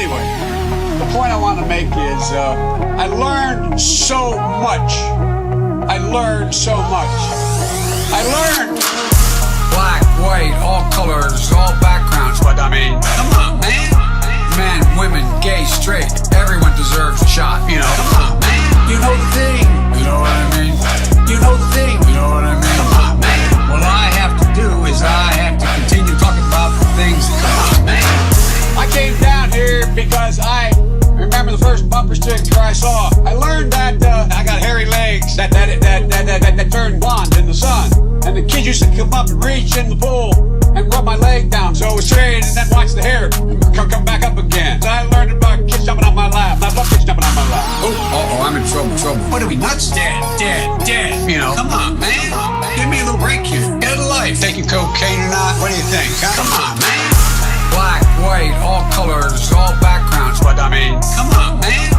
Anyway, the point I want to make is I learned so much. I learned so much. I learned black, white, all colors, all backgrounds. But I mean, come on, man. Men, women, gay, straight, everyone deserves a shot. You know, come on, man. You know the thing. You know what I mean? You know the thing. You know what I mean? Come on, man. What I have to do is I have to continue talking about the things. Come on, man. I came down here because I remember the first bumper sticker I saw. I learned that I got hairy legs that turned blonde in the sun. And the kids used to come up and reach in the pool and rub my leg down so it was straight and then watch the hair come back up again. Then I learned about kids jumping on my lap. I love kids jumping on my lap. Oh, I'm in trouble. What are we, nuts? Dead. You know. Come on, man. Give me a little break here. Get a life. Taking cocaine or not? What do you think? Huh? Come on, man. Black, white, all colors, all backgrounds. But I mean, come on, man.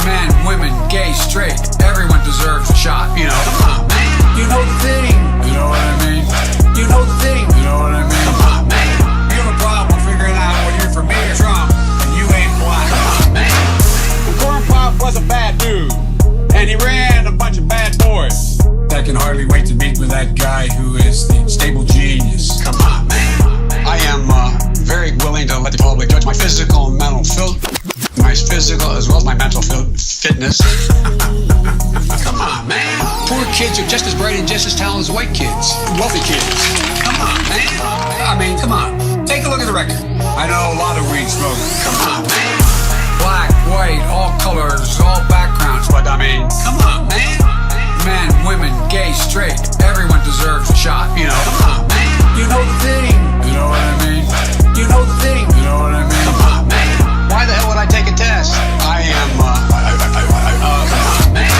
Men, women, gay, straight, everyone deserves a shot. You know. Come on, man. You know the thing. You know what I mean? You know the thing. You know what I mean? Come on, man. You have a problem figuring out whether you're for me or Trump, and you ain't black. Come on, man. The Corn Pop was a bad dude, and he ran a bunch of bad boys. I can hardly wait to meet with that guy who is the stable genius. Come on, man. I am very willing to let the public judge my physical and mental my physical as well as my mental fitness. Come on, man. Poor kids are just as bright and just as talented as white kids. Wealthy kids. Come on, man. I mean, come on. Take a look at the record. I know a lot of weed smokers. Come on, man. Black, white, all colors, all backgrounds. But I mean, come on, man. Men, women, gay, straight, everyone deserves a shot. You know. Come on, man. You know the thing. You know what I mean? You know the thing. You know what I mean? Come on, man. Why the hell would I take a test? I am, come on, man.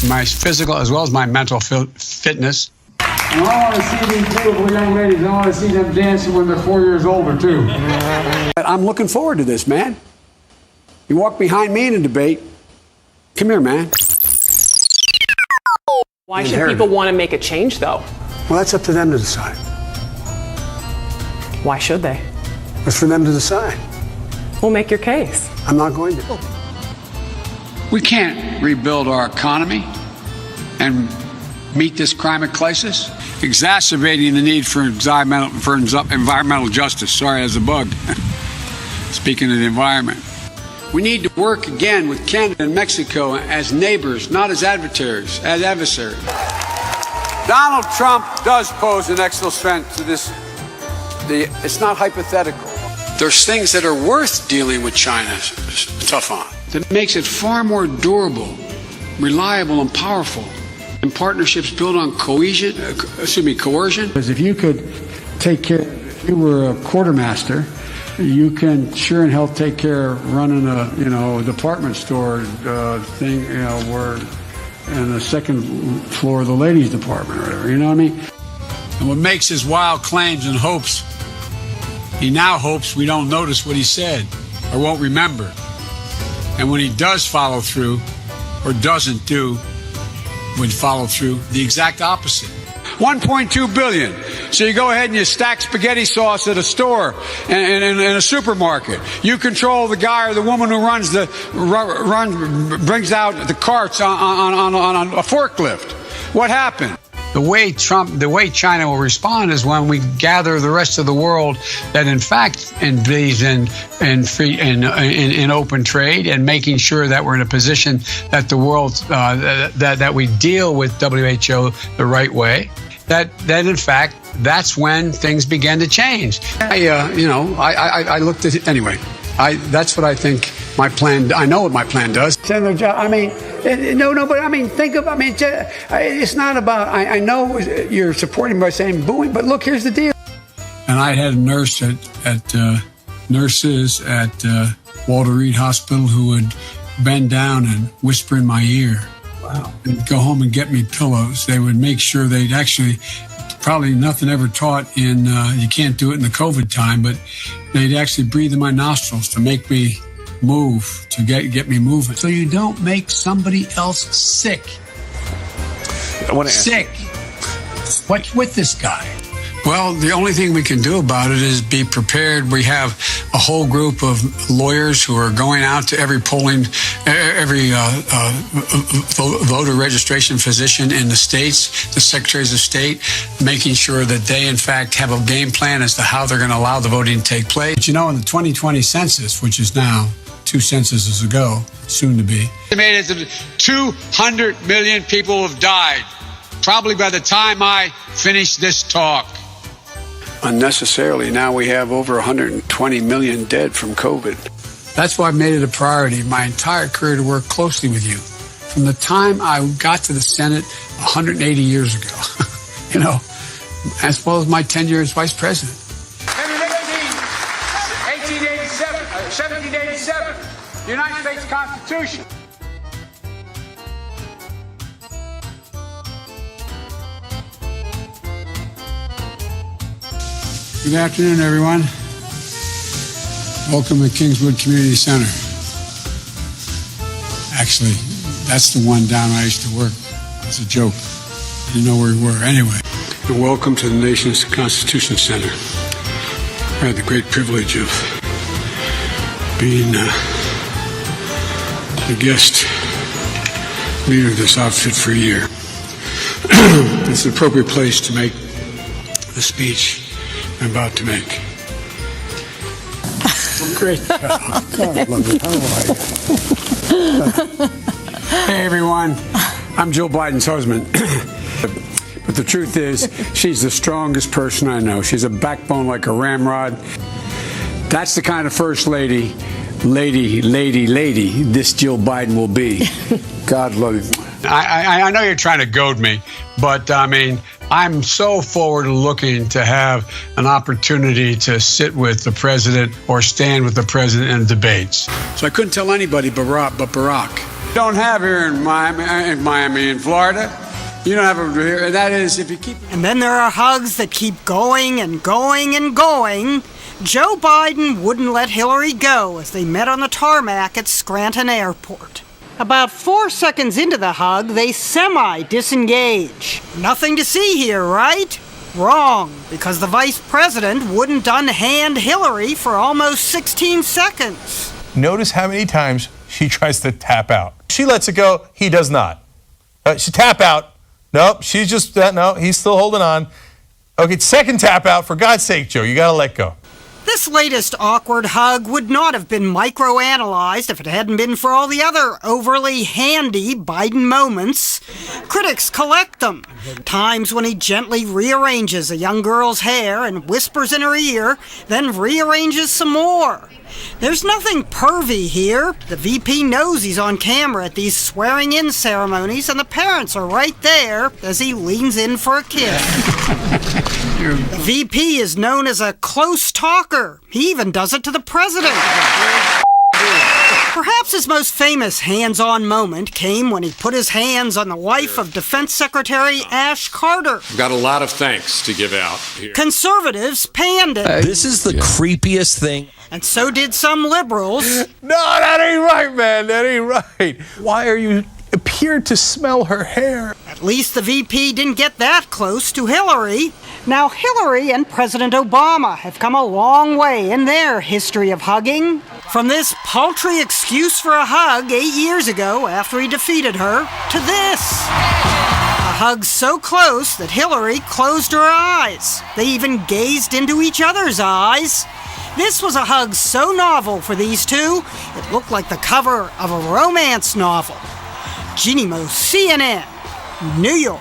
My physical as well as my mental fitness. And I want to see these beautiful young ladies. I want to see them dancing when they're 4 years older, too. I'm looking forward to this, man. You walk behind me in a debate. Come here, man. Why should people want to make a change, though? Well, that's up to them to decide. Why should they? It's for them to decide. Well, make your case. I'm not going to. We can't rebuild our economy and meet this climate crisis, exacerbating the need for environmental justice. Sorry, as a bug. Speaking of the environment. We need to work again with Canada and Mexico as neighbors, not as adversaries. Donald Trump does pose an existential threat to this. It's not hypothetical. There's things that are worth dealing with China tough on. That makes it far more durable, reliable, and powerful. And partnerships built on coercion. Because if you could take care, if you were a quartermaster, you can sure in hell take care of running a department store thing, where in the second floor of the ladies department or whatever, you know what I mean? And what makes his wild claims and hopes, he now hopes we don't notice what he said or won't remember. And when he does follow through or doesn't do, would follow through, the exact opposite. 1.2 billion. So you go ahead and you stack spaghetti sauce at a store in a supermarket. You control the guy or the woman who brings out the carts on a forklift. What happened? The way China will respond is when we gather the rest of the world that in fact believes in open trade and making sure that we're in a position that the world that we deal with WHO the right way. That in fact that's when things began to change. I looked at it anyway. That's what I think my plan. I know what my plan does. I mean, but I mean, it's not about. I know you're supporting by saying booing, but look, here's the deal. And I had a nurse nurses at Walter Reed Hospital who would bend down and whisper in my ear. Wow. And go home and get me pillows. They would make sure they'd actually. Probably nothing ever taught in, you can't do it in the COVID time, but they'd actually breathe in my nostrils to make me move, to get me moving. So you don't make somebody else sick. Sick. What's with this guy? Well, the only thing we can do about it is be prepared. We have a whole group of lawyers who are going out to every voter registration physician in the states, the secretaries of state, making sure that they, in fact, have a game plan as to how they're going to allow the voting to take place. But you know, in the 2020 census, which is now 2 censuses ago, soon to be, estimated that 200 million people have died, probably by the time I finish this talk. Unnecessarily, now we have over 120 million dead from COVID. That's why I've made it a priority my entire career to work closely with you. From the time I got to the Senate 180 years ago, you know, as well as my tenure as vice president. 1787, the United States Constitution. Good afternoon, everyone. Welcome to Kingswood Community Center. Actually, that's the one down I used to work. It's a joke. I didn't know where we were. Anyway, and welcome to the nation's Constitution Center. I had the great privilege of being the guest leader of this outfit for a year. It's an appropriate place to make the speech I'm about to make. Great. God, love it. How are you? Hey, everyone. I'm Jill Biden's husband. But the truth is, she's the strongest person I know. She's a backbone like a ramrod. That's the kind of first lady this Jill Biden will be. God love you. I know you're trying to goad me, but I mean, I'm so forward looking to have an opportunity to sit with the president or stand with the president in debates. So I couldn't tell anybody but Barack. Don't have here in Miami, in Florida. You don't have it here. That is, if you keep. And then there are hugs that keep going and going and going. Joe Biden wouldn't let Hillary go as they met on the tarmac at Scranton Airport. About 4 seconds into the hug, they semi-disengage. Nothing to see here, right? Wrong, because the vice president wouldn't unhand Hillary for almost 16 seconds. Notice how many times she tries to tap out. She lets it go, he does not. She tap out. Nope, she's just, no, he's still holding on. Okay, second tap out. For God's sake, Joe, you gotta let go. This latest awkward hug would not have been microanalyzed if it hadn't been for all the other overly handy Biden moments. Critics collect them. Times when he gently rearranges a young girl's hair and whispers in her ear, then rearranges some more. There's nothing pervy here. The VP knows he's on camera at these swearing-in ceremonies, and the parents are right there as he leans in for a kiss. The VP is known as a close talker. He even does it to the president. Perhaps his most famous hands-on moment came when he put his hands on the wife of Defense Secretary Ash Carter. I've got a lot of thanks to give out here. Conservatives panned it. This is the creepiest thing. And so did some liberals. No, that ain't right, man. That ain't right. Why are you appeared to smell her hair? At least the VP didn't get that close to Hillary. Now, Hillary and President Obama have come a long way in their history of hugging. From this paltry excuse for a hug 8 years ago after he defeated her, to this. A hug so close that Hillary closed her eyes. They even gazed into each other's eyes. This was a hug so novel for these two, it looked like the cover of a romance novel. Jeannie Mo, CNN, New York.